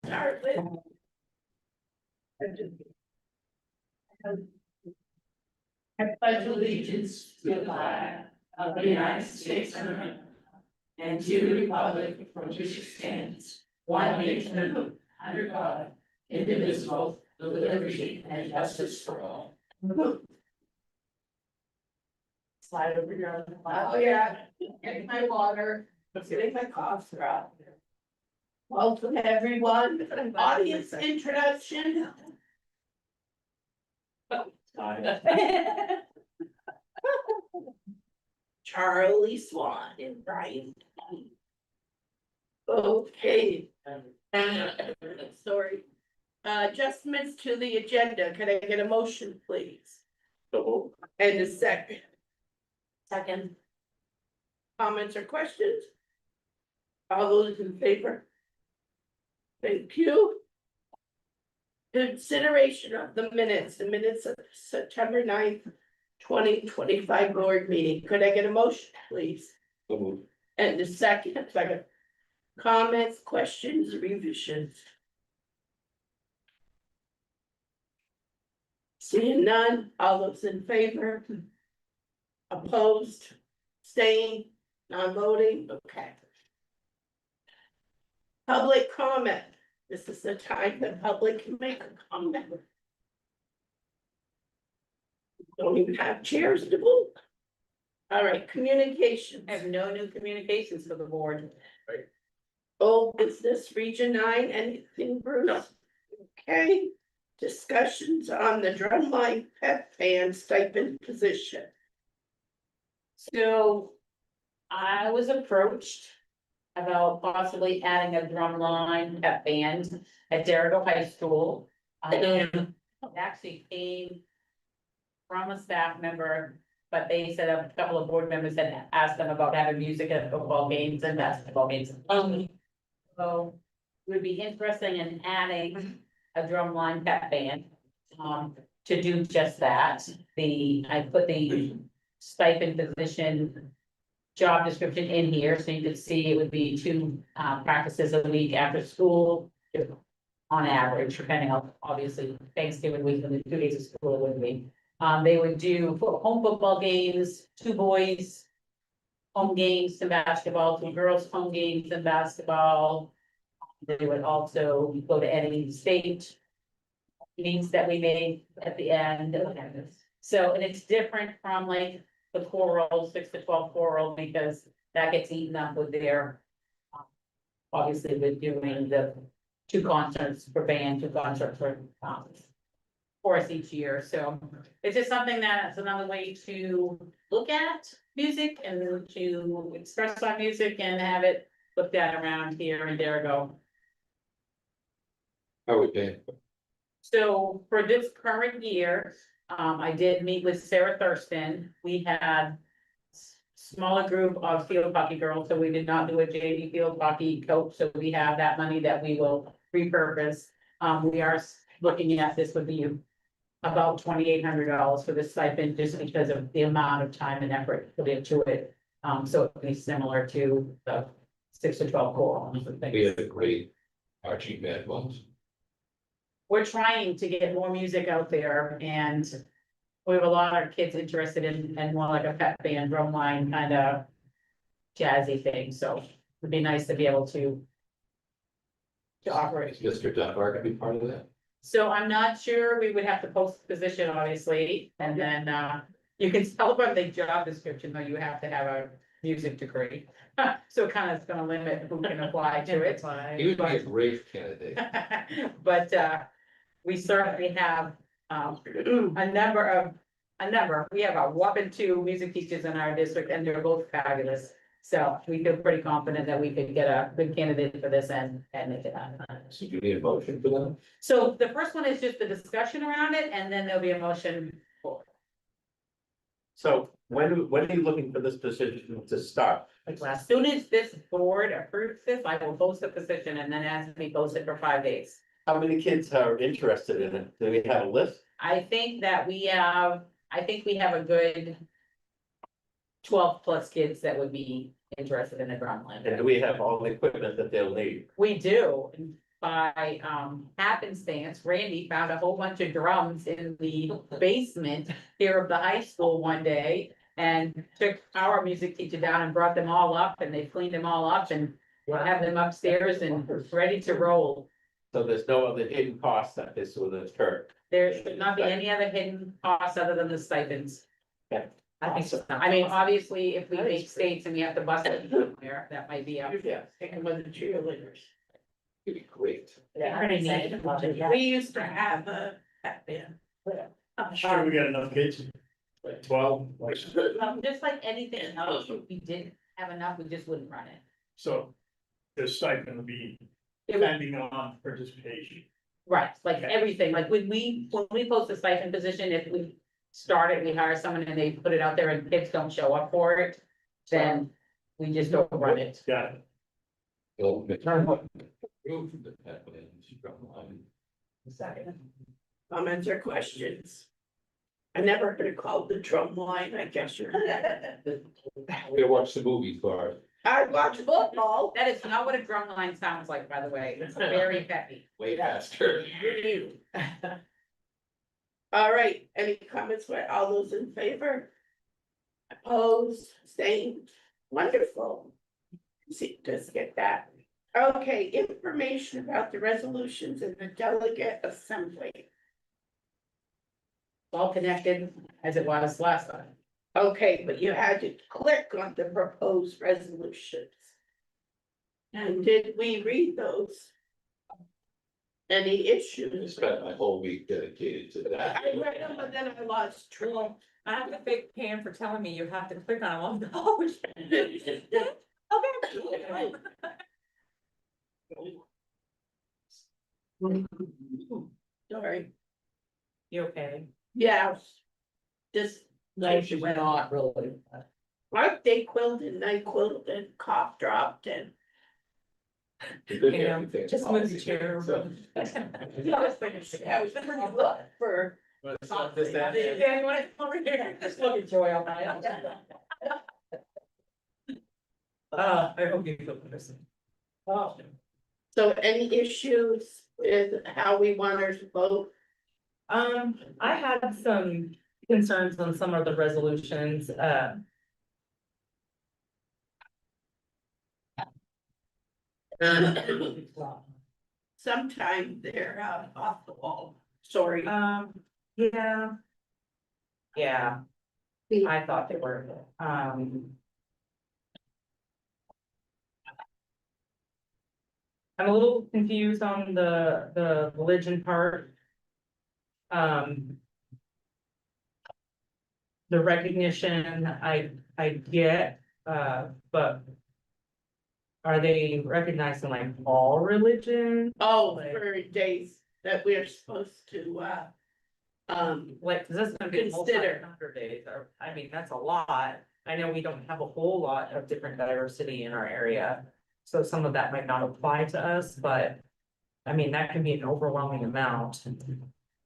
start with. I pledge allegiance to the flag of the United States of America and to the republic for which it stands, one nation, under God, indivisible, with liberty and justice for all. Slide over here. Oh, yeah, getting my water, getting my cough drop. Welcome, everyone. Audience introduction. Charlie Swan and Brian. Okay. Sorry. Adjustments to the agenda. Can I get a motion, please? And a second. Second. Comments or questions? All those in favor? Thank you. Consideration of the minutes of September 9th, 2025 board meeting. Could I get a motion, please? And a second. Comments, questions, revisions? Seeing none, all those in favor? Opposed? Staying? Non-voting? Okay. Public comment. This is the time the public can make a comment. Don't even have chairs to move. All right, communications. I have no new communications for the board. Old business, Region 9, anything, Bruce? Okay. Discussions on the drumline pep band stipend position. So I was approached about possibly adding a drumline pep band at Darragh High School. It actually came from a staff member, but they said a couple of board members had asked them about having music at football games and basketball games. So it would be interesting in adding a drumline pep band to do just that. I put the stipend position job description in here, so you could see it would be 2 practices a week after school. On average, depending on obviously Thanksgiving week and the 2 days of school it would be. They would do home football games, 2 boys. Home games and basketball, 2 girls home games and basketball. They would also go to any state meetings that we made at the end. So, and it's different from like the choral, 6 to 12 choral, because that gets eaten up with their. Obviously, with doing the 2 concerts for band, 2 concerts for chorus each year, so it's just something that's another way to look at music and to express our music and have it looked at around here in Darragh. How we paying? So for this current year, I did meet with Sarah Thurston. We had smaller group of field hockey girls, so we did not do a JV field hockey coach, so we have that money that we will repurpose. We are looking at this would be about $2,800 for the stipend, just because of the amount of time and effort put into it. So it would be similar to the 6 to 12 choral. We have a great marching band ones. We're trying to get more music out there, and we have a lot of kids interested in more like a pep band, drumline kind of jazzy thing, so it'd be nice to be able to operate. Is Mr. Dunbar gonna be part of that? So I'm not sure, we would have to post the position, obviously, and then you can tell from the job description, though, you have to have a music degree. So it kind of is gonna limit who can apply to it. He would be a great candidate. But we certainly have a number, we have a whopping 2 music teachers in our district, and they're both fabulous. So we feel pretty confident that we could get a good candidate for this and make it happen. So you need a motion for them? So the first one is just the discussion around it, and then there'll be a motion. So when are you looking for this position to start? As soon as this board approves this, I will post the position, and then as we post it for 5 days. How many kids are interested in it? Do we have a list? I think we have a good 12+ kids that would be interested in a drumline. And do we have all the equipment that they'll need? We do. by happenstance, Randy found a whole bunch of drums in the basement here of the high school one day. And took our music teacher down and brought them all up, and they cleaned them all up and have them upstairs and ready to roll. So there's no other hidden costs that this would occur. There should not be any other hidden costs other than the stipends. Yeah. I think so. I mean, obviously, if we make states and we have to bust it somewhere, that might be up. Yeah, take them with the cheerleaders. It'd be great. Pretty neat. We used to have a pep band. I'm Sure, we got enough kids, like 12, like, Just like anything else, if we didn't have enough, we just wouldn't run it. so the stipend will be It would- depending on participation. Right, like everything, like when we post a stipend position, if we start it, we hire someone and they put it out there and kids don't show up for it, then we just don't run it. Got it. It'll be approve the pet plans from line. Comments or questions? I never heard it called the drum line, I guess you're. We watch the movies for. I watch football. That is not what a drum line sounds like, by the way, it's very peppy. Way faster. All right, any comments by all those in favor? Opposed, abstained, wonderful. See, just get that. Okay, information about the resolutions in the delegate assembly. All connected as it was last time. Okay, but you had to click on the proposed resolutions. And did we read those? Any I issues? spent my whole week dedicated to that. I read them and then I lost track. I have to thank Pam for telling me you have to click on them. Oh, okay. Sorry, You okay? yes. Just No, she went on really. like they quilted and I quilted and cough dropped and. You did You know, everything. just move the chair. So- I was pretty good for. Yeah, you want it over here? Just look at Joy all night. I hope you feel better. Oh. So any issues with how we want our vote? I had some concerns on some of the resolutions, Sometimes they're off the wall, sorry. yeah. Yeah. I thought they were, I'm a little confused on the religion part. The recognition, I get, but are they recognizing like all religion? Oh, for days that we're supposed to, Like, 'cause that's gonna be Consider. 100 days, or, I mean, that's a lot. I know we don't have a whole lot of different diversity in our area. So some of that might not apply to us, but, I mean, that can be an overwhelming amount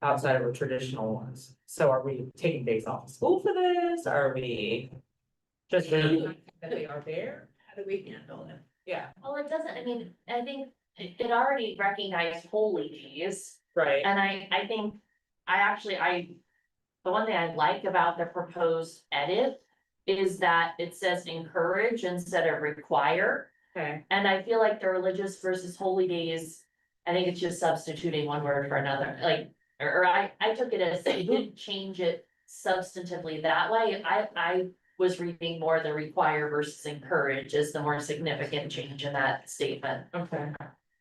outside of our traditional ones. So are we taking days off of school for this? Are we just recognizing that they are there? how do we handle it? Yeah, Well, it doesn't, I mean, I think it already recognized holy days, right. and I think, the one thing I like about the proposed edit is that it says encourage instead of require, Okay, and I feel like the religious versus holy days, I think it's just substituting one word for another, like, or I took it as they didn't change it substantively that way, I was reading more the require versus encourage is the more significant change in that statement. okay.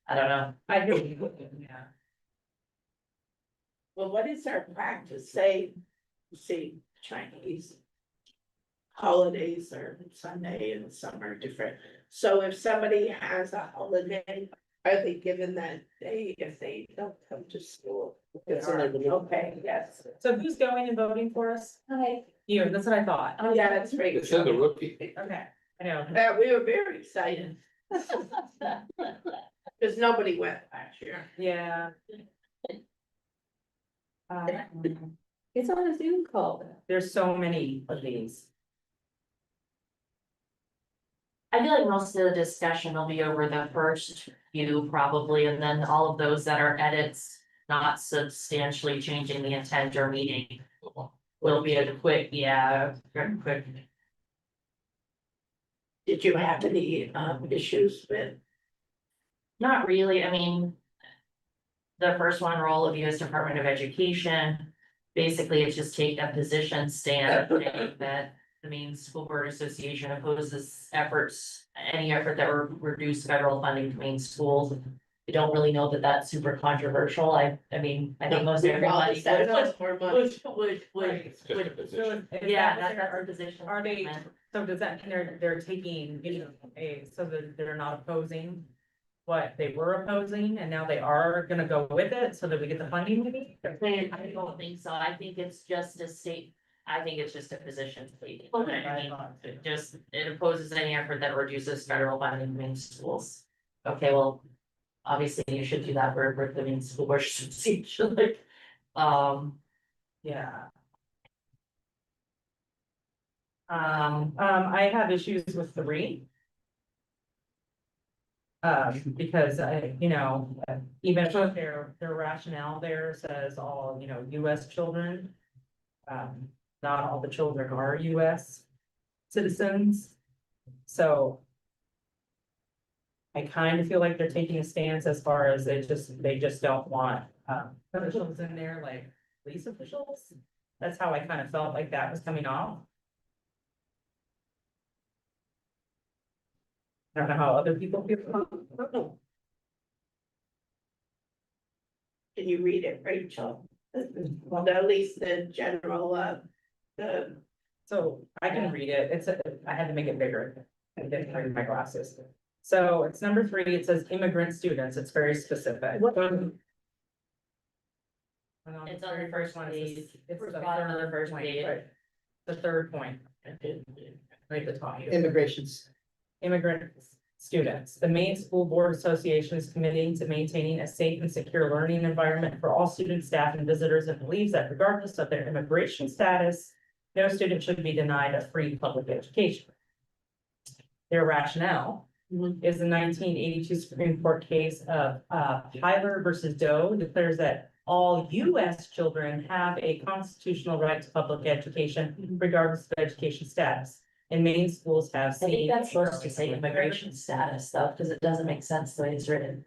I don't know. I hear you, yeah. Well, what is our practice? Say, Chinese holidays are Sunday and some are different. So if somebody has a holiday, are they given that day if they don't come to school? Okay, yes. So who's going and voting for us? Hi. You, that's what I thought. Yeah, that's right. It's in the rookie. Okay, I know. We were very excited. Cause nobody went last year. Yeah. It's on a Zoom call. There's so many of these. I feel like most of the discussion will be over the first few probably, and then all of those that are edits. Not substantially changing the intent or meaning. Will be a quick, yeah, quick. Did you have any issues with? Not really, I mean. The first one, role of US Department of Education. Basically, it's just take a position stand saying that the Maine School Board Association opposes efforts. Any effort that will reduce federal funding to Maine schools. I don't really know that that's super controversial, I mean, I think most everybody Is that would, more money? would, It's just a position. Is yeah, that what that's they're- our position. Are they, statement. so does that mean they're taking, you know, so that they're not opposing what they were opposing, and now they are gonna go with it, so that we get the funding we need? I don't think so, I think it's just a state, I think it's just a position statement. I mean, it just, it opposes any effort that reduces federal funding in schools. Okay, well, obviously you should do that for the Maine School Board Association, like, Yeah. I have issues with 3. Because you know, even if their rationale there says all, you know, US children. Not all the children are US citizens. So. I kind of feel like they're taking a stance as far as they just don't want, officials in there, like police officials. That's how I kind of felt like that was coming off. I don't know how other people feel. Can you read it, Rachel? Well, at least the general, the, So I can read it. I had to make it bigger. I didn't bring my glasses. So it's number 3. It says immigrant students. It's very specific. And It's on the very first one, page. it's the Bottom of the third first point, page. right. The third point, right at the top. Immigrations. Immigrant students. The Maine School Board Association is committing to maintaining a safe and secure learning environment for all students, staff, and visitors, and believes that regardless of their immigration status, no student should be denied a free public education. Their rationale is the 1982 Supreme Court case of Tyler versus Doe declares that all US children have a constitutional right to public education regardless of education status. And Maine schools have I think seen. that's supposed to say immigration status though, because it doesn't make sense the way it's written.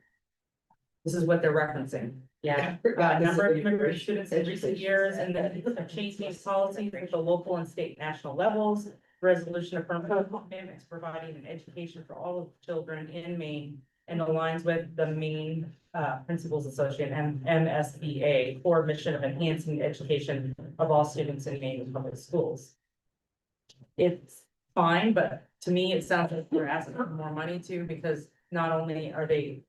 This is what they're referencing. Yeah, Number of immigrant students in recent years and then changed these policies at the local and state national levels. Resolution of permanent commitments providing an education for all of the children in Maine and aligns with the Maine Principals Association and MSBA core mission of enhancing the education of all students in Maine public schools. It's fine, but to me, it sounds like we're asking for more money too, because not only are they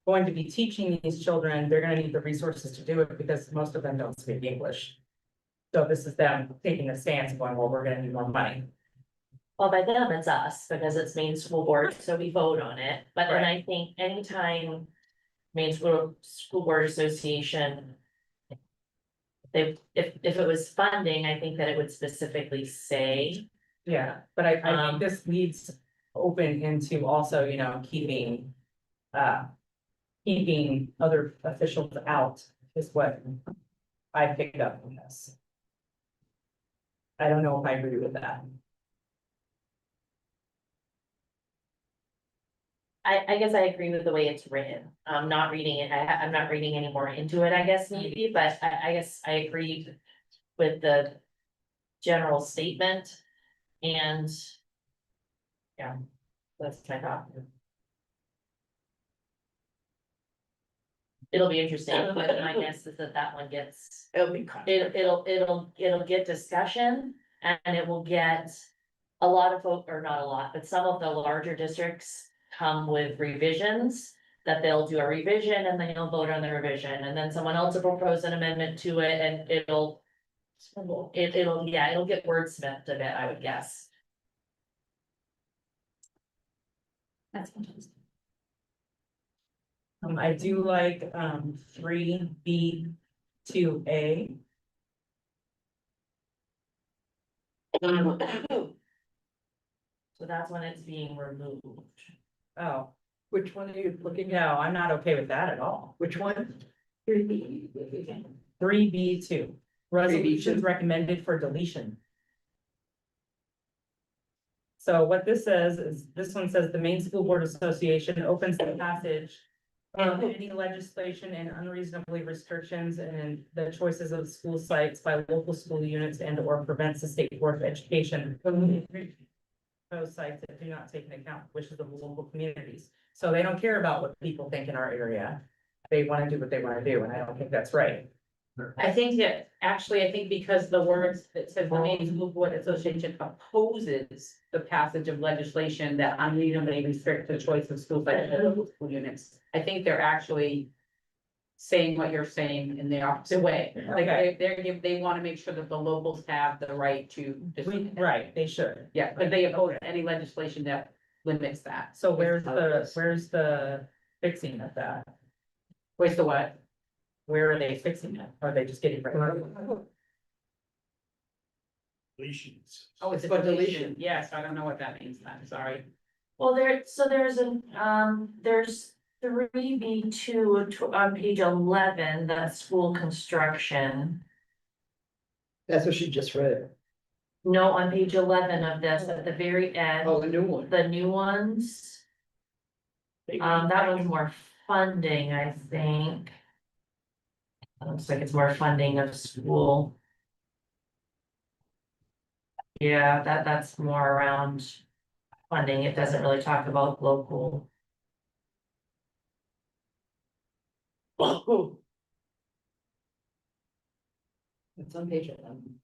going to be teaching these children, they're gonna need the resources to do it because most of them don't speak English. So this is them taking a stance and going, well, we're gonna need more money. well, by them, it's us, because it's Maine School Board, so we vote on it, but then Right. I think anytime. Maine School Board Association. If it was funding, I think that it would specifically say, Yeah, but I think this leads open into also, you know, keeping other officials out is what I picked up from this. I don't know if I agree with that. I guess I agree with the way it's written. I'm not reading it, I'm not reading any more into it, I guess maybe, but I guess I agree with the general statement and. Yeah, that's my thought. It'll be interesting, but my guess is that that one gets, it'll be. it'll get discussion and it will get. A lot of folk, or not a lot, but some of the larger districts come with revisions. That they'll do a revision and then you'll vote on the revision, and then someone else will propose an amendment to it and it'll get wordsmithed a bit, I would guess. That's fantastic. I do like 3B2A. So that's when it's being removed. Oh, Which one are you looking no, at? I'm not okay with that at all. Which one? 3B2, resolutions recommended for deletion. So what this says is, this one says the Maine School Board Association opens the passage of any legislation and unreasonably restrictions and the choices of school sites by local school units and or prevents the State Board of Education from those sites that do not take into account wishes of local communities. So they don't care about what people think in our area. They want to do what they want to do, and I don't think that's right. I think that, actually, I think because the words that says the Maine School Board Association opposes the passage of legislation that unreasonably restricts the choice of school sites and local school units. I think they're actually saying what you're saying in the opposite way. Like, they want to make sure that the locals have the right to. Right, they should. Yeah, but they oppose any legislation that limits that. So where's the fixing of that? Where's the what? Where are they fixing it? Are they just getting rid of it? Deletions. Oh, it's a For deletion. deletion. Yes, I don't know what that means. I'm sorry. Well, there's 3B2 on page 11, that's school construction. That's what she just read. No, on page 11 of this, at the very end, Oh, the new one. the new ones. That was more funding, I think. Looks like it's more funding of school. Yeah, that's more around funding. It doesn't really talk about local. It's on page 11.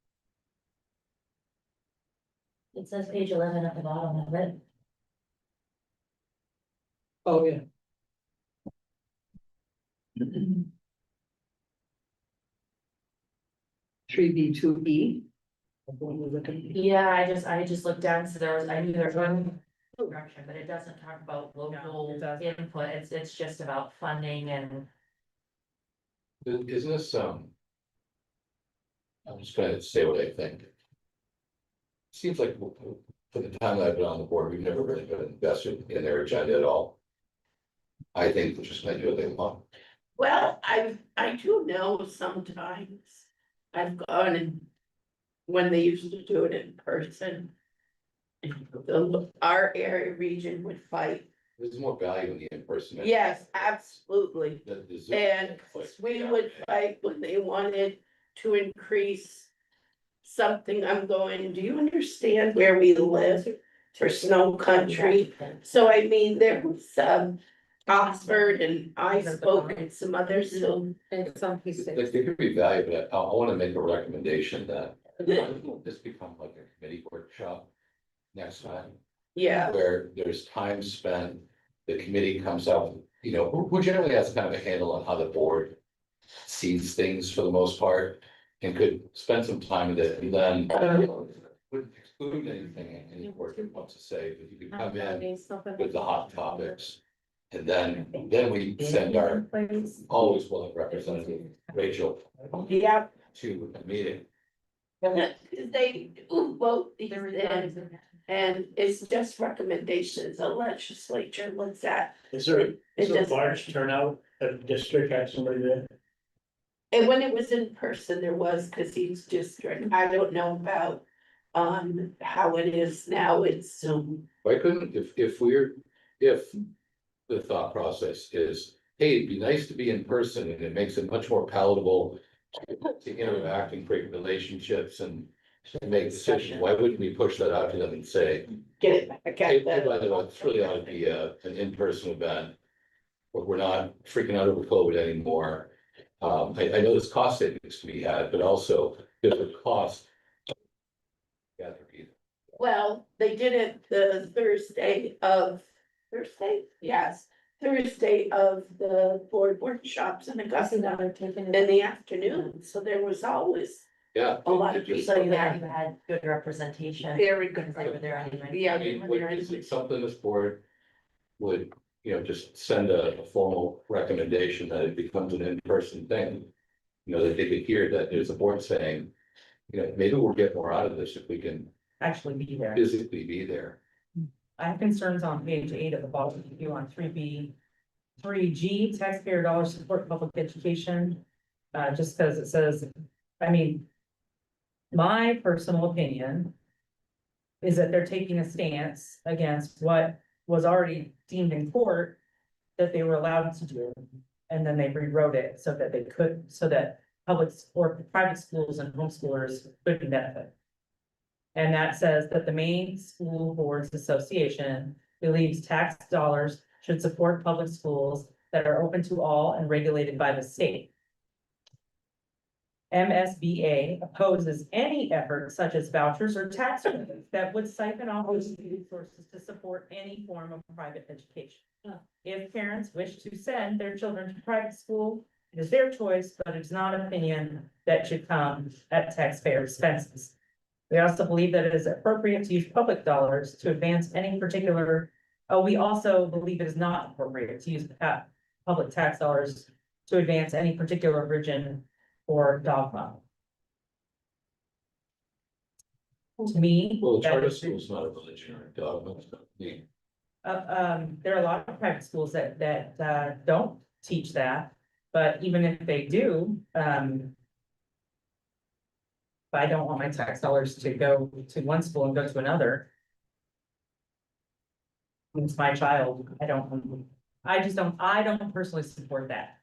It says page 11 at the bottom of it. Oh, yeah. Three B two E. Yeah, I just looked down, so I knew there was one direction, but it doesn't talk about local it doesn't. input, it's just about funding and. Isn't this, I'm just gonna say what I think. Seems like for the time that I've been on the board, we've never really been invested in their agenda at all. I think they're just gonna do what they want. Well, I do know sometimes I've gone and when they used to do it in person. Our area region would fight. There's more value in the in-person. Yes, absolutely. The Zoom And like, we yeah. would fight when they wanted to increase something. I'm going, do you understand where we live for snow country? So I mean, there was Oxford and I spoke and some others, so. It's on piece There could be value, but I wanna make a recommendation that this become like a committee workshop next time. Yeah, Where there's time spent, the committee comes out, who generally has kind of a handle on how the board sees things for the most part. And could spend some time with it, and then wouldn't exclude anything any board wants to say, but you could come in with the hot topics. And then we send our always willing representative, Rachel, yeah, to the meeting. they do vote these in, and it's just recommendations, the legislature looks at. Is there It a just- large turnout at the district, have somebody there? And when it was in person, there was, cause he's district, I don't know about, how it is now, it's Zoom. Why couldn't, if the thought process is, hey, it'd be nice to be in person and it makes it much more palatable. To interact and create relationships and make decisions, why wouldn't we push that out to them and say, Get it back hey, at by the, the way, this really ought to be an in-person event. But we're not freaking out over COVID anymore. I know there's cost savings to be had, but also there's a cost. well, they did it the Thursday, yes, Thursday of the board workshops in Augusta in the afternoon, so there was always Yeah. a lot of it just- So people you there. had good representation. Very good. Because they were there anyway. Yeah. I mean, is it something this board would, just send a formal recommendation that it becomes an in-person thing? That they could hear that there's a board saying, maybe we'll get more out of this if we can actually be there. physically be there. I have concerns on page 8 at the bottom, if you on 3B. 3G, taxpayer dollars support public education, just because it says, I mean. My personal opinion. Is that they're taking a stance against what was already deemed in court. That they were allowed to do, and then they rewrote it so that they could, so that public or private schools and homeschoolers could benefit. And that says that the Maine School Boards Association believes tax dollars should support public schools that are open to all and regulated by the state. MSBA opposes any effort such as vouchers or tax credits that would siphon off resources to support any form of private education. If parents wish to send their children to private school, it is their choice, but it's not an opinion that should come at taxpayer expenses. We also believe that it is appropriate to use public dollars to advance any particular, we also believe it is not appropriate to use public tax dollars to advance any particular religion or dogma. To me. Well, the that charter is- school's not a religion or a dogma. there are a lot of private schools that, don't teach that, but even if they do, if I don't want my tax dollars to go to one school and go to another. It's my child, I don't personally support that.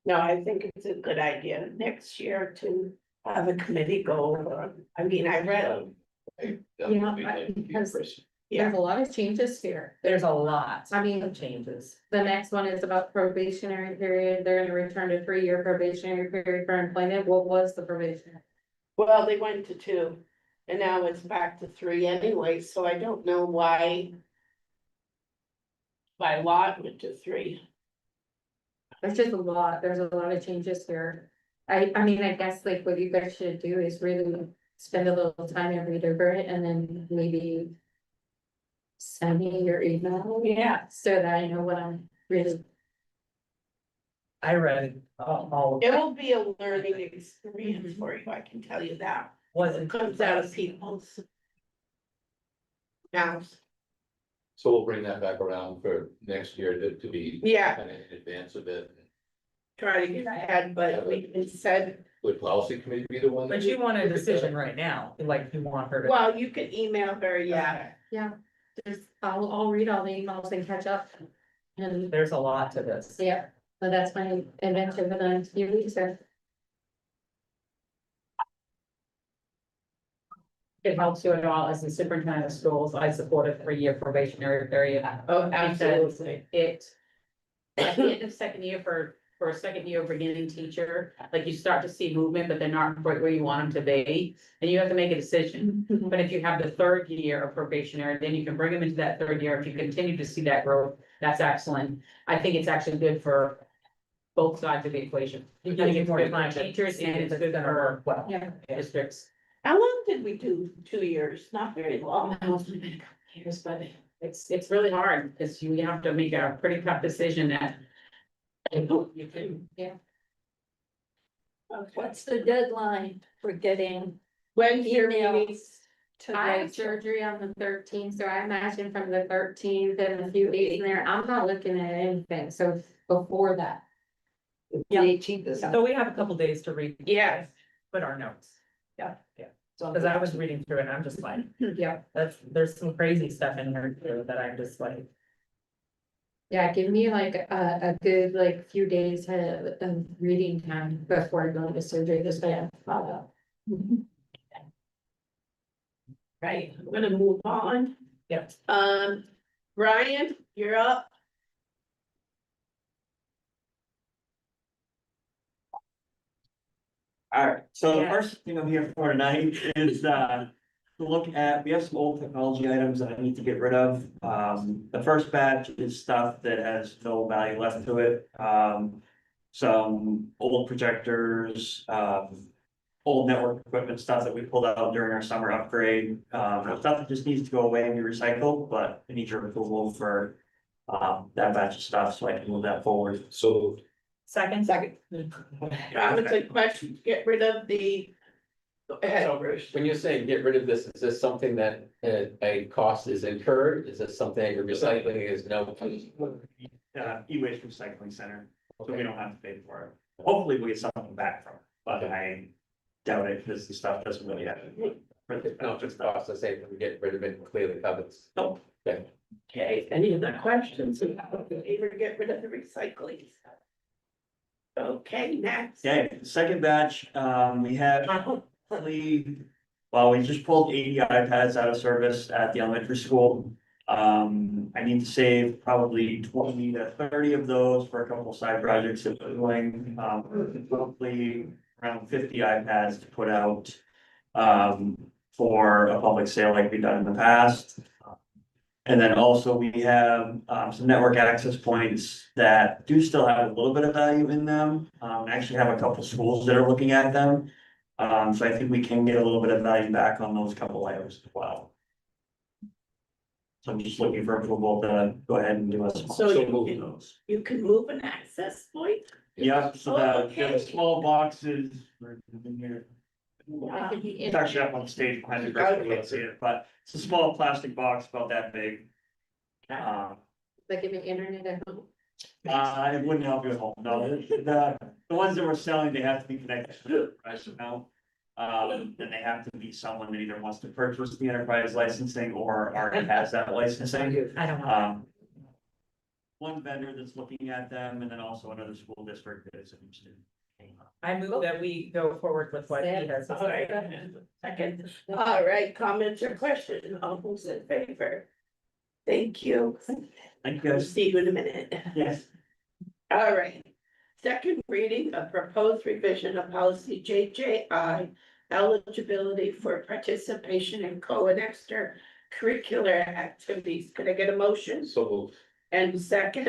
No, I think it's a good idea next year to have a committee go over. I mean, I read, Because there's a lot of changes here. There's a lot. I mean, of changes. the next one is about probationary period. They're gonna return to 3-year probationary period for employment. What was the probation? well, they went to 2. And now it's back to 3 anyway, so I don't know why. By law it went to 3. There's just a lot, there's a lot of changes here. I mean, I guess like what you guys should do is really spend a little time and read over it and then maybe. Send me your email. Yeah. So that I know what I'm really, I read all of It it. will be a learning experience for you, I can tell you that. Wasn't. It comes out of people's mouths. So we'll bring that back around for next year to be. Yeah. Kind of in advance of it. Try to get ahead, but we said, Would policy committee be the one? that But you would want a look at decision that? right now, like you want her to. well, you can email her, yeah. just, I'll read all the emails and catch up. And There's a lot to this. yeah, so that's my adventure for the next few weeks. So. It helps you at all as the superintendent of schools, I support a 3-year probationary period. Oh, Because absolutely. it, at the end of second year for a second year beginning teacher, like you start to see movement, but they're not quite where you want them to be. And you have to make a decision. But if you have the 3rd year of probationary, then you can bring them into that 3rd year. If you continue to see that growth, that's excellent. I think it's actually good for both sides of the equation. I think it's good for teachers and it's good for well. Yeah. districts. How long did we do? 2 years, not very long. Years, but it's really hard, because you have to make a pretty tough decision that. You can, What's the deadline for getting When's your meeting? emails to I have Rachel? surgery on the 13th, so I imagine from the 13th and a few days in there, I'm not looking at anything, so before that. The 18th is. So we have a couple days to read. Yes. Put our notes. Yeah. Cause I was reading through it and I'm just like, Yeah. there's some crazy stuff in here too that I'm just like. Yeah, give me like a good like few days of reading time before I go into surgery, this way I follow up. Right, I'm gonna move on. Yep. Brian, you're up. Alright, so the Yeah. first thing I'm here for tonight is, to look at, we have some old technology items that I need to get rid of. The first batch is stuff that has no value left to it. Some old projectors, old network equipment, stuff that we pulled out during our summer upgrade. Stuff that just needs to go away and be recycled, but I need your approval for, that batch of stuff, so I can move that forward. So Second. Second. That was a question, to get rid of the Go ahead, Bruce. When you're saying get rid of this, is this something that a cost is incurred? Is this something that you're recycling is no? E-waste recycling center, so we don't have to pay for it. Hopefully we get something back from it, but I doubt it, because the stuff doesn't really have. No, just cost, I say, we get rid of it and clear the cupboards. Nope. Okay. Okay, any other questions about the favor to get rid of the recycling? Okay, next. Okay, the second batch, we have we just pulled 80 iPads out of service at the elementary school. I need to save probably 20 to 30 of those for a couple side projects that we're doing, roughly around 50 iPads to put out. For a public sale like we've done in the past. And then also we have, some network access points that do still have a little bit of value in them. Actually have a couple schools that are looking at them. So I think we can get a little bit of value back on those couple items as well. So I'm just looking for approval to go ahead and do a. So you can move an access point? Yeah, so the small boxes. It's actually up on stage behind the group, you can't see it, but it's a small plastic box about that big. Like giving internet at home. It wouldn't help you at home, no, the ones that we're selling, they have to be connected to the enterprise account. Then they have to be someone that either wants to purchase the enterprise licensing or already has that licensing. I don't know. One vendor that's looking at them, and then also another school district that is interested. I move that we go forward with what he has. to All right. say. Second, all right, comments or questions, all those in favor? Thank you. Thank you guys. See you in a minute. Yes. All right. Second reading of proposed revision of policy JJI, eligibility for participation in co and extracurricular activities. Could I get a motion? So moved. And second,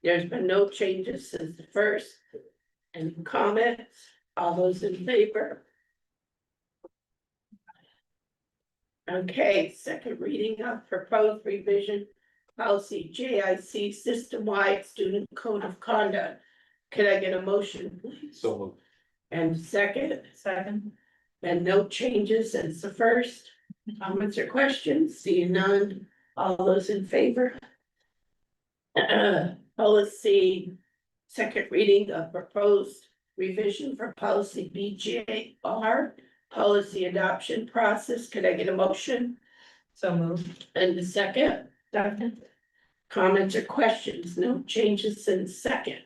there's been no changes since the first. Any comments? All those in favor? Okay, second reading of proposed revision policy JIC system-wide student code of conduct. Could I get a motion, please? So moved. And second, Second, and no changes since the first. Comments or questions? Seeing none. All those in favor? Policy, second reading of proposed revision for policy BJR, policy adoption process. Could I get a motion? so moved. And the second? Second. Comments or questions? No changes since second.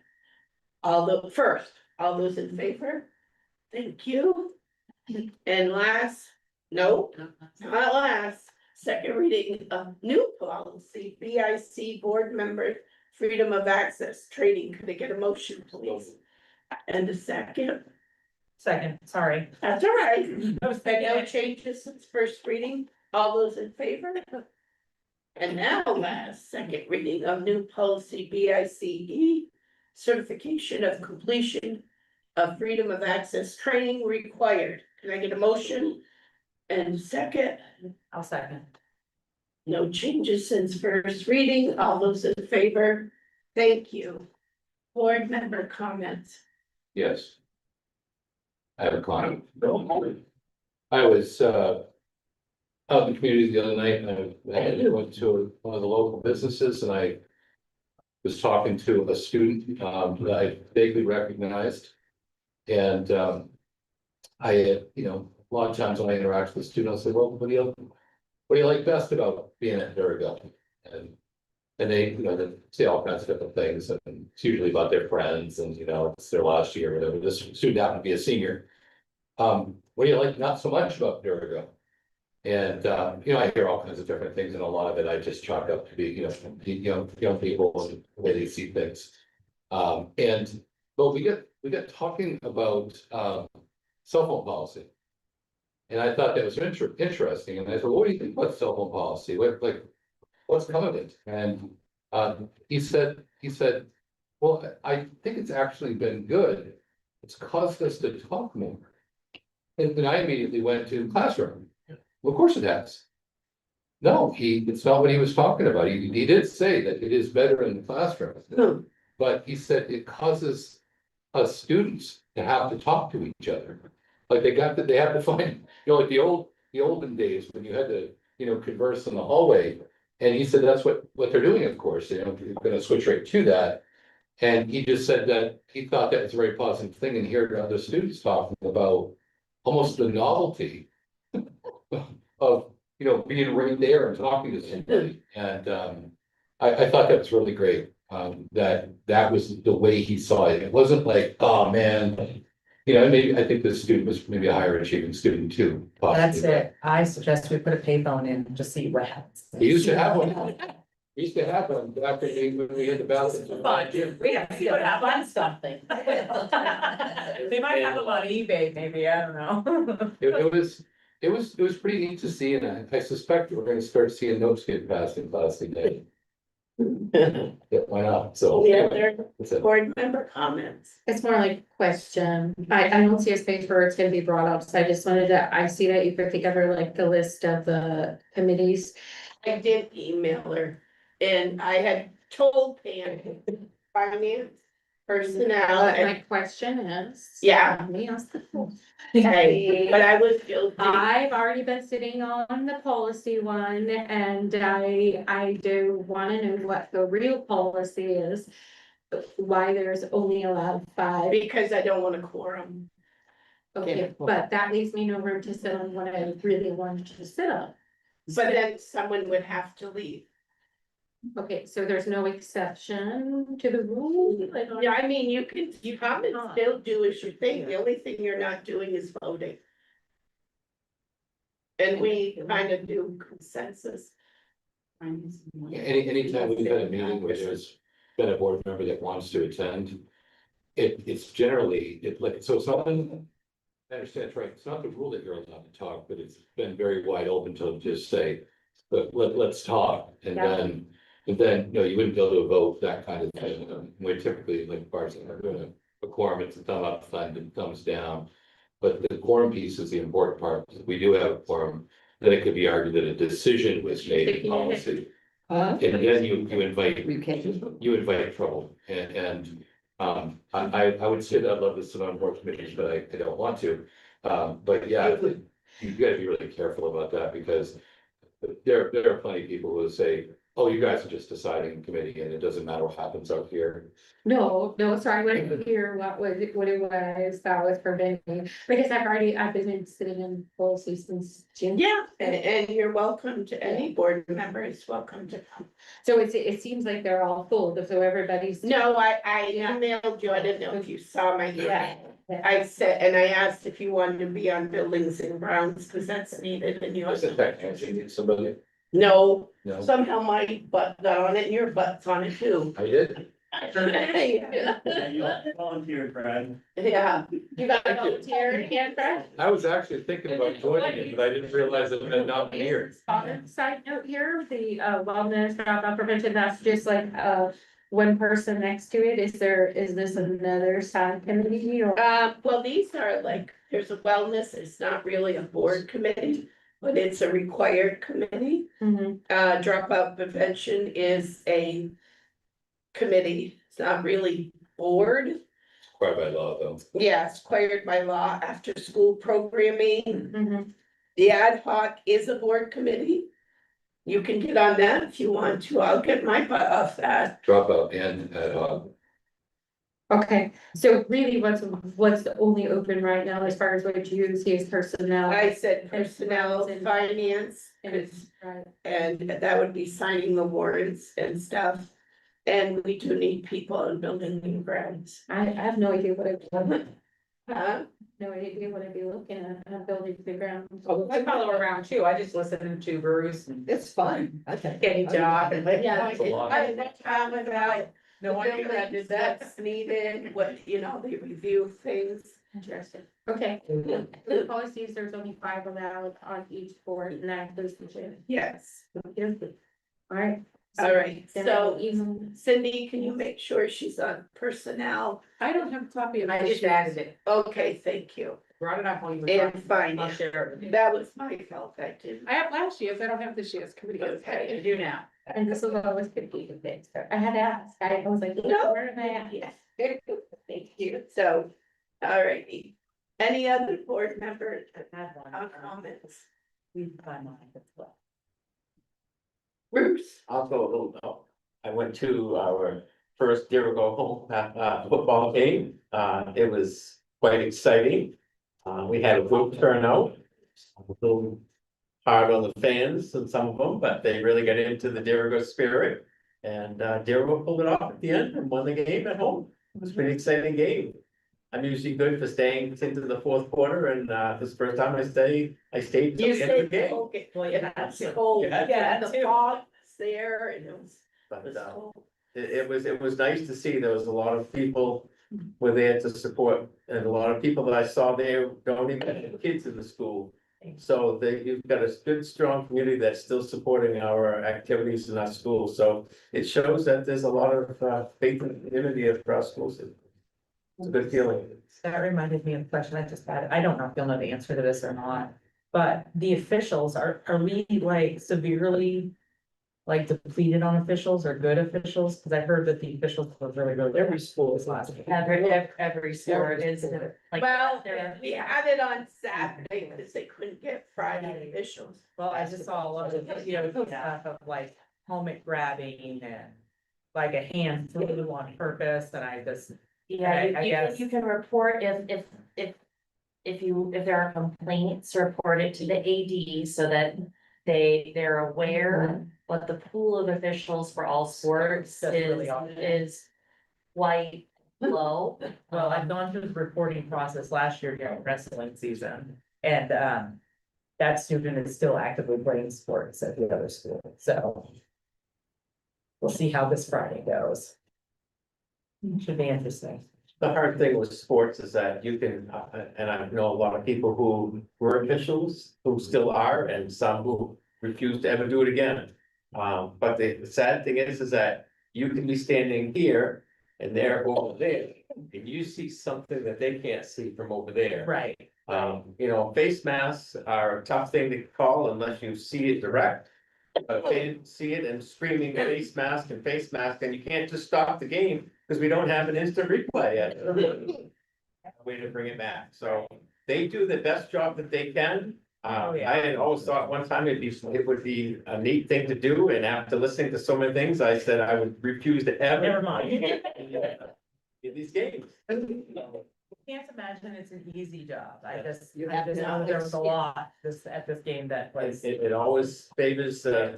All those in favor? Thank you. And last, no, not last, second reading of new policy, BIC board member freedom of access training. Could I get a motion, please? And a second? Second, sorry. That's all right. No changes since first reading. All those in favor? And now last, second reading of new policy BICE, certification of completion of freedom of access training required. Can I get a motion? And second, I'll second. no changes since first reading. All those in favor? Thank you. Board member comments. Yes. I have a comment. I was, out in the community the other night, and I went to one of the local businesses, and I was talking to a student, that I vaguely recognized. And, I had, a lot of times when I interact with students, I say, well, what do you like best about being at Durga? And they, they say all kinds of different things, and it's usually about their friends, and, it's their last year, or whatever. This student happened to be a senior. What do you like not so much about Durga? And, I hear all kinds of different things, and a lot of it I just chalk up to be, young people and the way they see things. But we got talking about, cell phone policy. And I thought that was interesting, and I said, well, what do you think about cell phone policy? What's come of it? And, he said, well, I think it's actually been good. It's caused us to talk more. And I immediately went to classroom. Well, of course it has. No, it's not what he was talking about. He did say that it is better in the classroom. But he said it causes us students to have to talk to each other. Like they have to find, like the olden days when you had to, converse in the hallway. And he said that's what they're doing, of course, you're gonna switch right to that. And he just said that he thought that was a very positive thing and hearing other students talking about almost the novelty of, being right there and talking to somebody. And I thought that was really great. That was the way he saw it. It wasn't like, oh, man. Maybe I think the student was maybe a higher achieving student too. That's possibly, it. I suggest we put a payphone in and just see what happens. but He used to have one. We used to have one after when we had the ballots. We have to see what happens. something. They might have them on eBay, maybe, I don't know. It was pretty neat to see, and I suspect we're gonna start seeing notes get passed in class today. Yeah, why not? So. The other That's it. board member comments. It's more like a question. I don't see a space where it's gonna be brought up, so I just wanted to, I see that you put together like the list of the committees. I did email her and I had told Pam, finance, personnel, But and my question is. Yeah. Let me ask the question. okay, but I was guilty. I've already been sitting on the policy one and I do wanna know what the real policy is. Why there's only allowed 5. Because I don't want a quorum. Okay, but that leaves me no room to sit on what I really wanted to sit on. But then someone would have to leave. Okay, so there's no exception to the rule? Yeah, I mean, you can come and still do as you think. The only thing you're not doing is voting. And we kind of do consensus. Anytime we've had a meeting where there's been a board member that wants to attend. It's generally, so it's not, I understand it's right, it's not the rule that you're allowed to talk, but it's been very wide open to just say. But let's talk, and Yeah. then, you wouldn't be able to vote, that kind of thing. We're typically, like Bart said, we're doing a quorum, it's a thumb up, thumbs down. But the quorum piece is the important part, if we do have a quorum, then it could be argued that a decision was made in policy. And then you invite, you invite trouble, and, I would say that I'd love to sit on board committees, but I don't want to. But yeah, you gotta be really careful about that, because there are plenty of people who say, oh, you guys are just deciding in committee and it doesn't matter what happens out here. No, sorry, I wanted to hear what it was that was preventing, because I've been sitting in policy since June. Yeah, and you're welcome to, any board member is welcome to come. So it seems like they're all full, so everybody's. No, I emailed you, I didn't know if you saw my email. I said, and I asked if you wanted to be on buildings and grounds, because that's needed in I yours. said that, you need somebody, No, no, somehow my butt got on it and your butt's on it too. I did. Volunteer, Brad. Yeah, You got a volunteer, Canberra? I was actually thinking about joining it, but I didn't realize it had not been here. Side note here, the wellness dropout prevention, that's just like one person next to it. Is this another side committee or? well, these are like, there's a wellness, it's not really a board committee, but it's a required committee. Mhm. Dropout prevention is a committee, it's not really board. Required by law, though. Yeah, it's required by law, after school programming. Mhm. The ad hoc is a board committee. You can get on that if you want to, I'll get my butt off that. Dropout and ad hoc. Okay, so really what's only open right now as far as what you see as personnel? I said personnel, And- finance, and- right. and that would be signing the warrants and stuff. And we do need people in building and grounds. I have no idea what Huh? no idea what I'd be looking at building the ground. I follow around too, I just listen to Bruce and It's fun. Okay. Kenny talk and like. Yeah. It's a lot. I that's how about No one the buildings that's needed, what, they review things. Interesting. Okay, the policies, there's only 5 allowed on each board and that includes the chair. Yes, Alright. all right, Then so even, Cindy, can you make sure she's on personnel? I don't have a copy of. I just added it. Okay, thank you. Brought it up when you were. And talking. fine, I'll share it with you. that was my fault, I didn't. I have last year's, I don't have this year's committee. Okay. I do now. and this is always good to keep it. I had to ask, I was like, No. where am I at? Yes, thank you, so, all righty. Any other board members Had one. comments? We've got mine as well. Bruce? I'll go a little, I went to our first Dirigo home, football game. It was quite exciting. We had a good turnout. A little hard on the fans and some of them, but they really got into the Dirigo spirit. And, Dirigo pulled it off at the end and won the game at home. It was a pretty exciting game. I'm usually good for staying into the fourth quarter, and, this is the first time I stayed till You the end of the said, game. okay, yeah, it's cold, Yeah. yeah, the fog was there and it was. But, it was nice to see, there was a lot of people were there to support, and a lot of people that I saw there don't even have kids in the school. So you've got a good, strong community that's still supporting our activities in our school, so it shows that there's a lot of faith in the community of our schools. It's a good feeling. That reminded me of a question I just had. I don't know if you'll know the answer to this or not. But the officials, are we like severely like depleted on officials or good officials? Cause I heard that the officials were really. Every school is last like. week. Every sport is like. Well, they're- we had it on Saturday because they couldn't get Friday officials. Well, I just saw a lot of, stuff of like helmet grabbing and like a hand flew on purpose, and I just. Yeah, I you can, guess. you can report if there are complaints, report it to the AD so that they're aware. But the pool of officials for all sports That's really awesome. is quite low. Well, I've gone through the reporting process last year during wrestling season, and that student is still actively playing sports at the other school, so. We'll see how this Friday goes. Should be interesting. The hard thing with sports is that you can, and I know a lot of people who were officials, who still are, and some who refuse to ever do it again. But the sad thing is that you can be standing here and they're over there, and you see something that they can't see from over there. Right. Face masks are a tough thing to call unless you see it direct. But they see it and screaming face mask, and you can't just stop the game because we don't have an instant replay yet. Way to bring it back, so they do the best job that they can. Oh, yeah. I had always thought one time it would be a neat thing to do, and after listening to so many things, I said I would refuse to ever. Never mind. In these games. Can't imagine it's an easy job. I just You have to know know there was a it's- lot at this game that was. It always favors the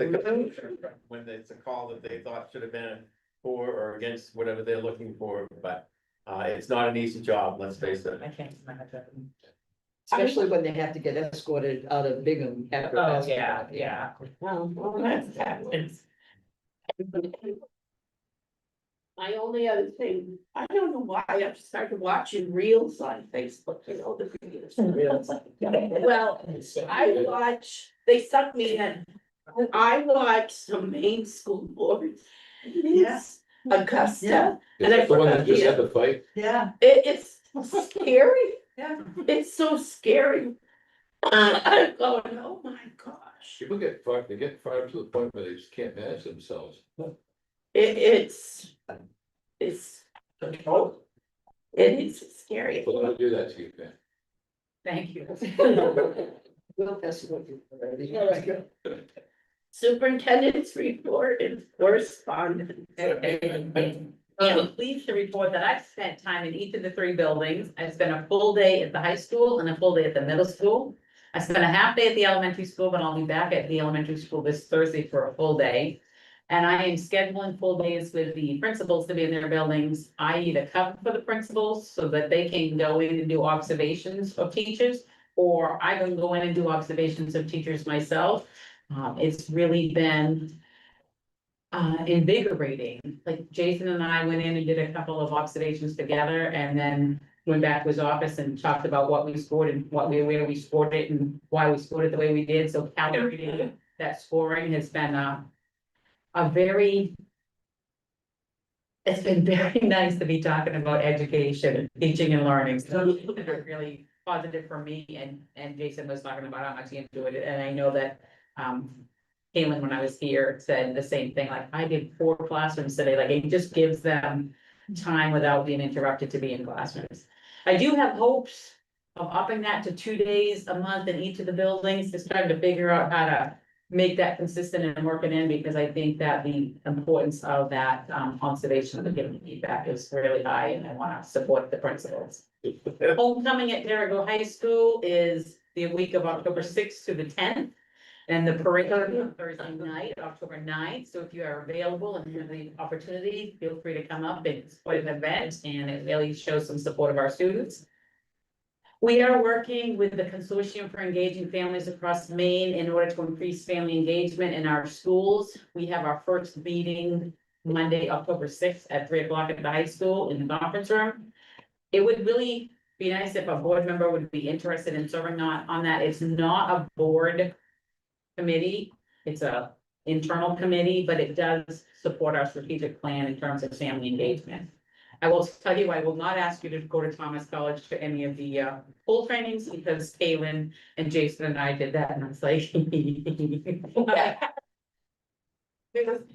when it's a call that they thought should have been for or against whatever they're looking for, but it's not an easy job, let's face it. I can't imagine. Especially when they have to get escorted out of Bingham after. Oh, basketball. yeah. Well, that's happens. My only other thing, I don't know why I've started watching reels on Facebook, the videos. Reels. Well, I watch, they suck me in. I watch some main school boards. Yes, Augusta. And I Is that the one that just forgot- had the fight? Yeah. It's scary. Yeah. It's so scary. I'm going, oh my gosh. People they get fired up to the point where they just can't manage themselves. It's. It is scary. Well, don't do that to you, man. Thank you. Well, that's what you already. All right, good. Superintendent's report and correspondence. I'm pleased to report that I've spent time in each of the three buildings. I spent a full day at the high school and a full day at the middle school. I spent a half day at the elementary school, but I'll be back at the elementary school this Thursday for a full day. And I am scheduling full days with the principals to be in their buildings. I either cover for the principals so that they can go in and do observations of teachers, or I can go in and do observations of teachers myself. It's really been invigorating. Like Jason and I went in and did a couple of observations together, and then went back to his office and talked about what we scored and where we scored it and why we scored it the way we did. So calibrating that scoring has been it's been very nice to be talking about education, teaching and learning. So it's been really positive for me, and Jason was talking about how much he enjoyed it, and I know that Caitlin, when I was here, said the same thing, like I did 4 classrooms today, like it just gives them time without being interrupted to be in classrooms. I do have hopes of upping that to 2 days a month in each of the buildings, just trying to figure out how to make that consistent and work it in, because I think that the importance of that, observation of giving feedback is really high, and I wanna support the principals. Homecoming at Darragh High School is the week of October sixth to the tenth. And the parade on Thursday night, October 9th. So if you are available and have the opportunity, feel free to come up. It's quite an event and it really shows some support of our students. We are working with the Consortium for Engaging Families Across Maine in order to increase family engagement in our schools. We have our first meeting Monday, October 6th at 3 o'clock at the high school in the conference room. It would really be nice if a board member would be interested in serving on that. It's not a board committee, it's a internal committee, but it does support our strategic plan in terms of family engagement. I will tell you, I will not ask you to go to Thomas College for any of the pool trainings, because Kaylin and Jason and I did that, and I was like. It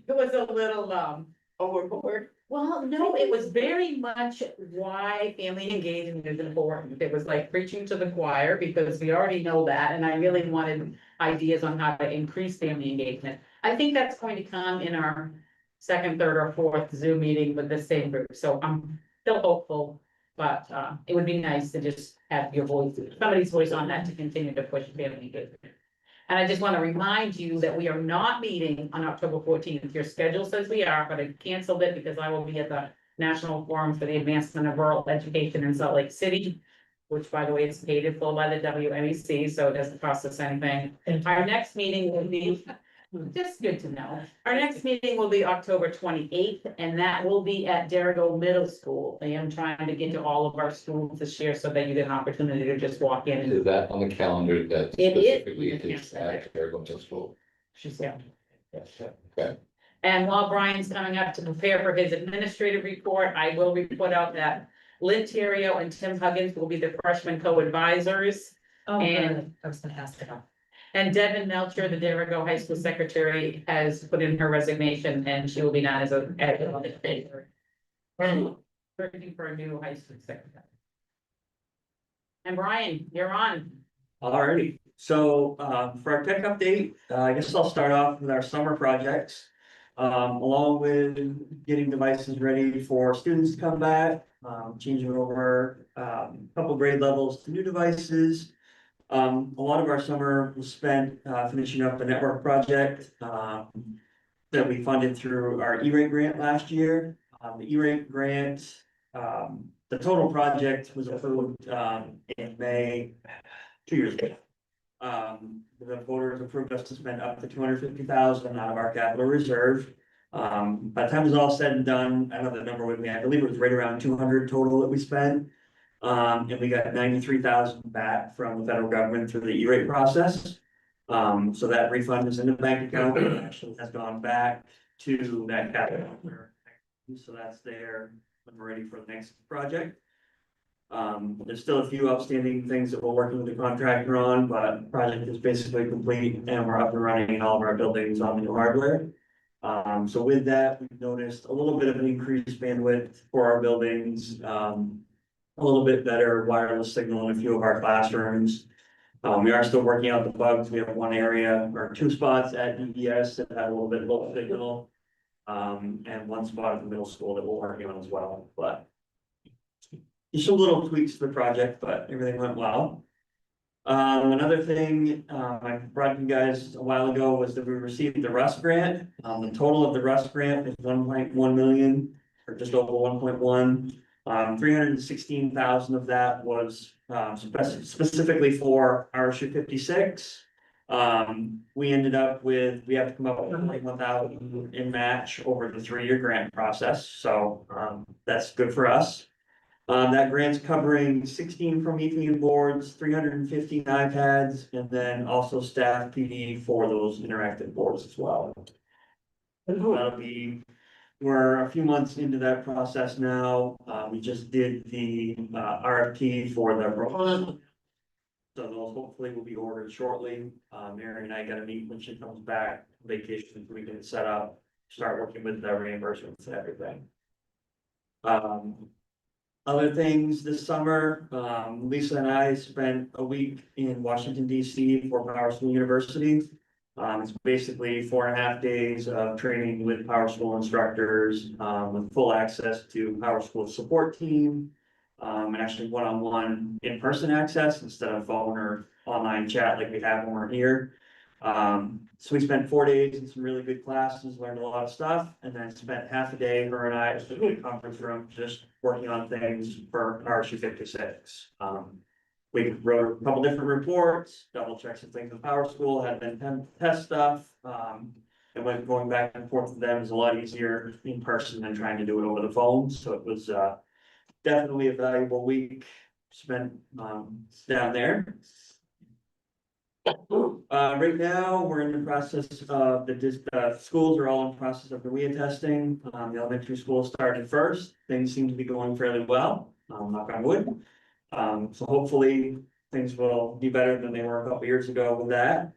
was a little overboard. Well, no, it was very much why family engagement is important. It was like preaching to the choir, because we already know that, and I really wanted ideas on how to increase family engagement. I think that's going to come in our second, third, or fourth Zoom meeting with the same group, so I'm still hopeful. But it would be nice to just have your voice, somebody's voice on that, to continue to push family engagement. And I just want to remind you that we are not meeting on October 14th. Your schedule says we are, but I canceled it because I will be at the National Forum for the Advancement of Rural Education in Salt Lake City, which, by the way, is paid in full by the WNEC, so it doesn't cost us anything. And our next meeting will be, just good to know. Our next meeting will be October 28th, and that will be at Darragh Middle School. I am trying to get to all of our schools this year so that you get an opportunity to just walk in. Is that on the calendar that It is. specifically is at Darragh Middle School? She's there. Okay. And while Brian's coming up to prepare for his administrative report, I will report out that Lynn Terrio and Tim Huggins will be the freshman co-advisors. Oh, And- good. I was gonna ask about. And Devin Melcher, the Darragh High School secretary, has put in her resignation, and she will be not as a. Searching for a new high school secretary. And Brian, you're on. Alrighty, so, for our tech update, I guess I'll start off with our summer projects. Along with getting devices ready for students to come back, changing over, a couple grade levels to new devices. A lot of our summer was spent, finishing up a network project, that we funded through our E-rate grant last year. The E-rate grant, the total project was approved, in May, 2 years ago. The voters approved us to spend up to $250,000 out of our capital reserve. By the time it was all said and done, I don't have the number with me, I believe it was right around 200 total that we spent. And we got 93,000 back from the federal government through the E-rate process. So that refund is in the bank account, and actually has gone back to that capital. So that's there when we're ready for the next project. There's still a few outstanding things that we're working with the contractor on, but the project is basically complete and we're up and running in all of our buildings on the new hardware. So with that, we've noticed a little bit of an increased bandwidth for our buildings, a little bit better wireless signal in a few of our classrooms. We are still working out the bugs. We have one area or two spots at EBS that had a little bit low signal. And one spot at the middle school that we're working on as well, but just some little tweaks to the project, but everything went well. Another thing, I brought you guys a while ago was that we received the Rust grant. The total of the Rust grant is 1.1 million, or just over 1.1. 316,000 of that was, specifically for RSU 56. We ended up with, we have to come up with like 1,000 in match over the 3-year grant process, so, that's good for us. That grant's covering 16 Promethean boards, 315 iPads, and then also staff PD for those interactive boards as well. That'll be, we're a few months into that process now. We just did the RFP for the. So those hopefully will be ordered shortly. Mary and I gotta meet when she comes back from vacation, so we can set up, start working with the reimbursements and everything. Other things this summer, Lisa and I spent a week in Washington DC for Power School University. It's basically 4.5 days of training with Power School instructors, with full access to Power School support team. And actually one-on-one in-person access instead of phone or online chat like we have when we're here. So we spent 4 days in some really good classes, learned a lot of stuff, and then spent half a day, her and I, in the conference room, just working on things for RSU 56. We wrote a couple different reports, double checked some things with Power School, had been test stuff. And when going back and forth with them is a lot easier in person than trying to do it over the phone, so it was definitely a valuable week spent down there. Right now, we're in the process of the schools are all in process of the WIA testing. The elementary school started first. Things seem to be going fairly well, knock on wood. So hopefully things will be better than they were a couple years ago with that.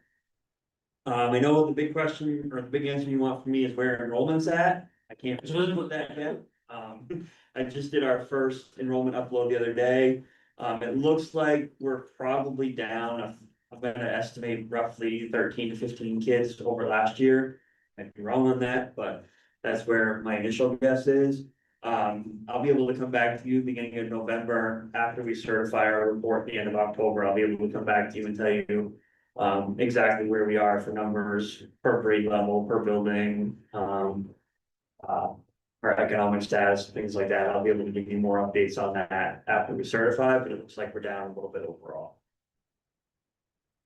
I know the big question or the big answer you want from me is where enrollment's at. I can't put that yet. I just did our first enrollment upload the other day. It looks like we're probably down. I'm gonna estimate roughly 13 to 15 kids over last year. Might be wrong on that, but that's where my initial guess is. I'll be able to come back to you beginning of November after we certify our report at the end of October. I'll be able to come back to you and tell you exactly where we are for numbers per grade level, per building, our economic status, things like that. I'll be able to give you more updates on that after we certify, but it looks like we're down a little bit overall.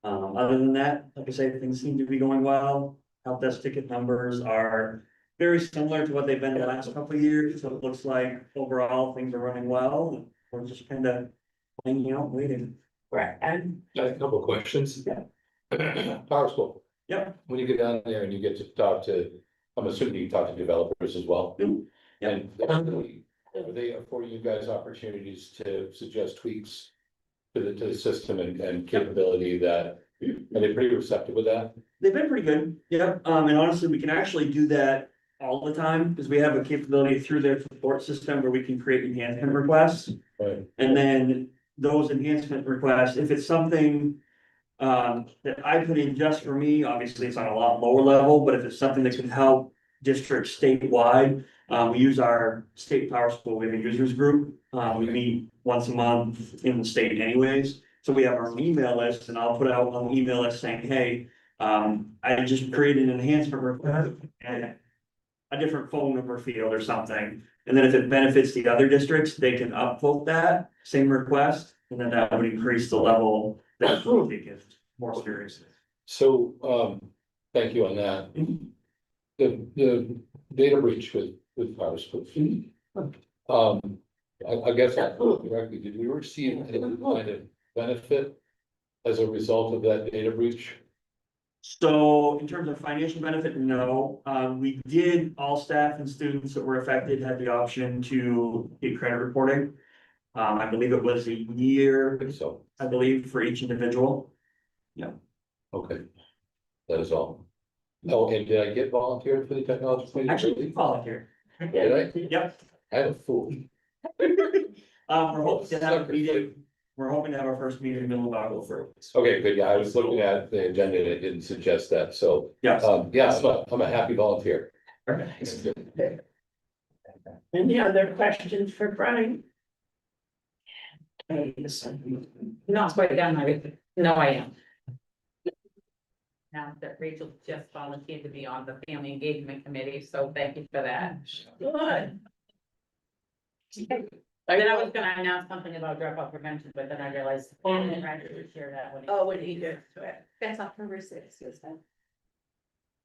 Other than that, like I say, things seem to be going well. Help desk ticket numbers are very similar to what they've been the last couple of years, so it looks like overall things are running well. We're just kind of hanging out, waiting. Right, and I have a couple of questions. Yeah. Power School. Yep. When you get down there and you get to talk to, I'm assuming you talk to developers as well. Yep. And are they affording you guys opportunities to suggest tweaks to the system and capability that, are they pretty receptive with that? They've been pretty good, yeah, and honestly, we can actually do that all the time, because we have a capability through their support system where we can create enhancement requests. Right. And then those enhancement requests, if it's something that I put in just for me, obviously it's on a lot lower level, but if it's something that can help districts statewide, we use our state power school, we have a users group, we meet once a month in the state anyways. So we have our email list, and I'll put out on the email list saying, hey, I just created an enhancement request and a different phone number field or something. And then if it benefits the other districts, they can upvote that same request, and then that would increase the level that we take it more seriously. So, thank you on that. The data breach with Power School. I guess I heard correctly, did we receive any kind of benefit as a result of that data breach? So in terms of financial benefit, no, we did, all staff and students that were affected had the option to get credit reporting. I believe it was a year, So, I believe, for each individual. okay. That is all. Oh, and did I get volunteered for the technology committee? Actually, volunteer. Did I? Yep. I'm a fool. We're hoping to have a meeting, we're hoping to have our first meeting in the middle of October. Okay, good. Yeah, I was looking at the agenda and it didn't suggest that. So, Yes. yeah, I'm a happy volunteer. Any other questions for Brian? not quite done, no, I am. Now that Rachel just volunteered to be on the family engagement committee, so thank you for that. Good. Then I was gonna announce something about dropout prevention, but then I realized, I'd rather share that one. Oh, when he gets to it. That's October 6th, is that?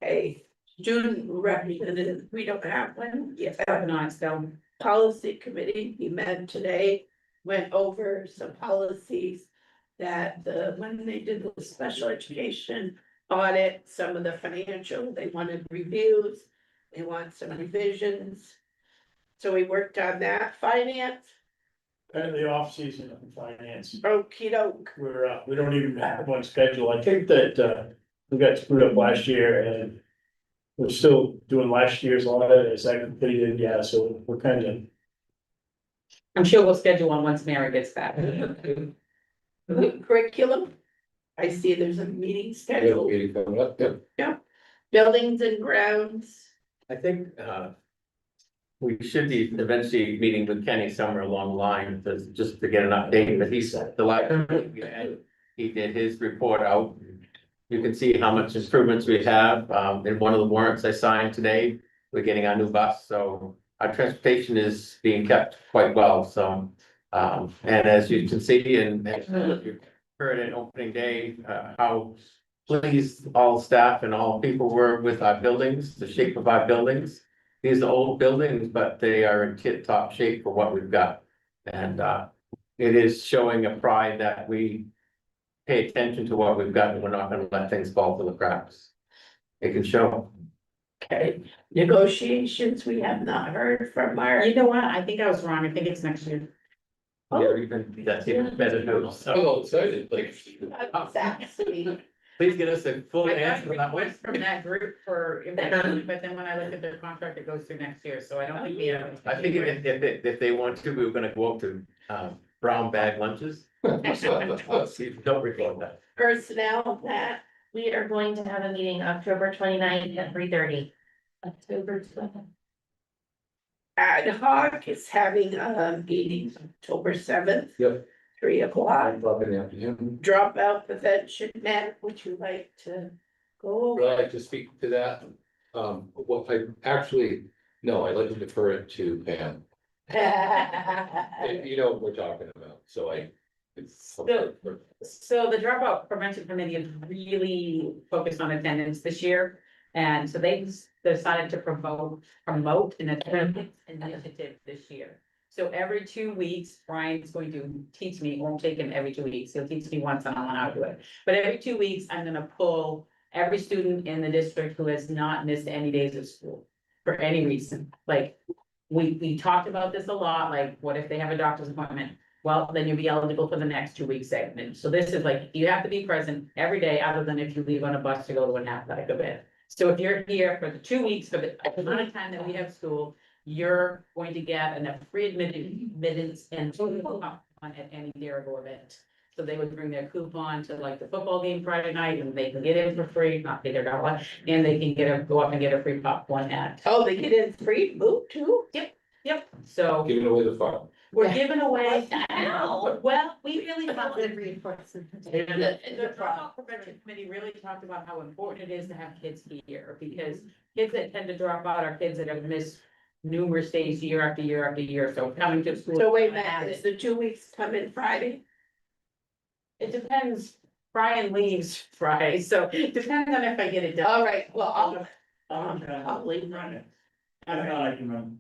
Hey, June representative, we don't have one. Yes. Not so. Policy committee, he met today, went over some policies that when they did the special education audit, some of the financial, they wanted reviews, they want some revisions. So we worked on that, finance, Apparently off season in finance, okey doke. we don't even have one scheduled. I think that, we got screwed up last year and we're still doing last year's audit. Is that completed? Yeah, so we're kind of I'm sure we'll schedule one once Mary gets back. Curriculum. I see there's a meeting We have a scheduled, meeting coming up, yeah. buildings and grounds. I think, we should be eventually meeting with Kenny somewhere along the line, just to get an update, but he's the last meeting we had, he did his report out. You can see how much improvements we have, in one of the warrants I signed today, we're getting our new bus, so our transportation is being kept quite well, so. And as you can see, and you heard at opening day, how pleased all staff and all people were with our buildings, the shape of our buildings. These are old buildings, but they are in tip-top shape for what we've got. And it is showing a pride that we pay attention to what we've got and we're not gonna let things fall through the cracks. It can show. Okay, negotiations, we have not heard from our. You know what? I think I was wrong. I think it's next year. Yeah, that's even better news. So I'm all excited, like. Exactly. please get us a full I got answer a on that one. request from that group for, but then when I look at their contract, it goes through next year, so I don't think we have. I think if they want to, we were gonna go up to brown bag lunches. Don't record that. Personnel, Pat, We are going to have a meeting October 29th at 3:30. October 12th. ad hoc is having a meeting October 7th. Yep. 3:00. Up in the afternoon. Dropout prevention, Matt, would you like to go Would I over? like to speak to that? What I actually, no, I'd like to defer it to Pam. You know what we're talking about, so I. So the dropout prevention committee is really focused on attendance this year. And so they decided to promote an attendance initiative this year. So every 2 weeks, Brian's going to teach me, it won't take him every 2 weeks, he'll teach me once and I'll know how to do it. But every 2 weeks, I'm gonna pull every student in the district who has not missed any days of school for any reason. Like, we talked about this a lot, like, what if they have a doctor's appointment? Well, then you'll be eligible for the next 2 week segment. So this is like, you have to be present every day, other than if you leave on a bus to go to an athletic event. So if you're here for the 2 weeks, for the amount of time that we have school, you're going to get a free admittance and coupon at any Dirigo event. So they would bring their coupon to like the football game Friday night and they can get in for free, not pay their dollar, and they can go up and get a free popcorn at. Oh, they get in free food too? Yep, so Giving away the farm. we're giving away. Ow. Well, we really. About the reinforcement. The dropout prevention committee really talked about how important it is to have kids here, because kids that tend to drop out are kids that have missed numerous days year after year after year, so coming to school. So wait, Matt, is the 2 weeks coming Friday? It depends, Brian leaves Friday, so it depends on if I get it done. All right, well, I'll leave Run it. I thought I can run.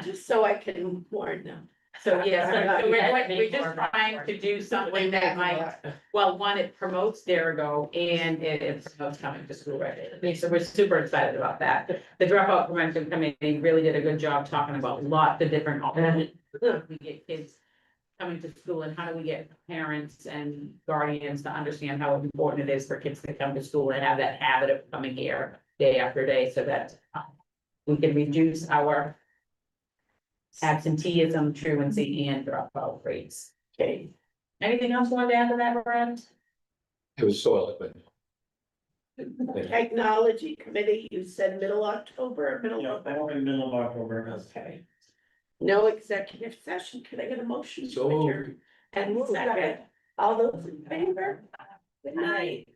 just so I can warn them. So, yeah, so we're just trying to do something that might, well, one, it promotes Dirigo and it promotes coming to school regularly. So we're super excited about that. The dropout prevention committee really did a good job talking about lots of different alternatives. We get kids coming to school and how do we get parents and guardians to understand how important it is for kids to come to school and have that habit of coming here day after day, so that we can reduce our absenteeism, truancy, and dropout rates. Okay. Anything else you want to add to that, Brent? It was so eloquent. Technology committee, you said middle October, middle Yeah, November? that'll be middle of October. Okay. No executive session, can I get a motion? to So. adjourn? And second, all those in favor? Good night.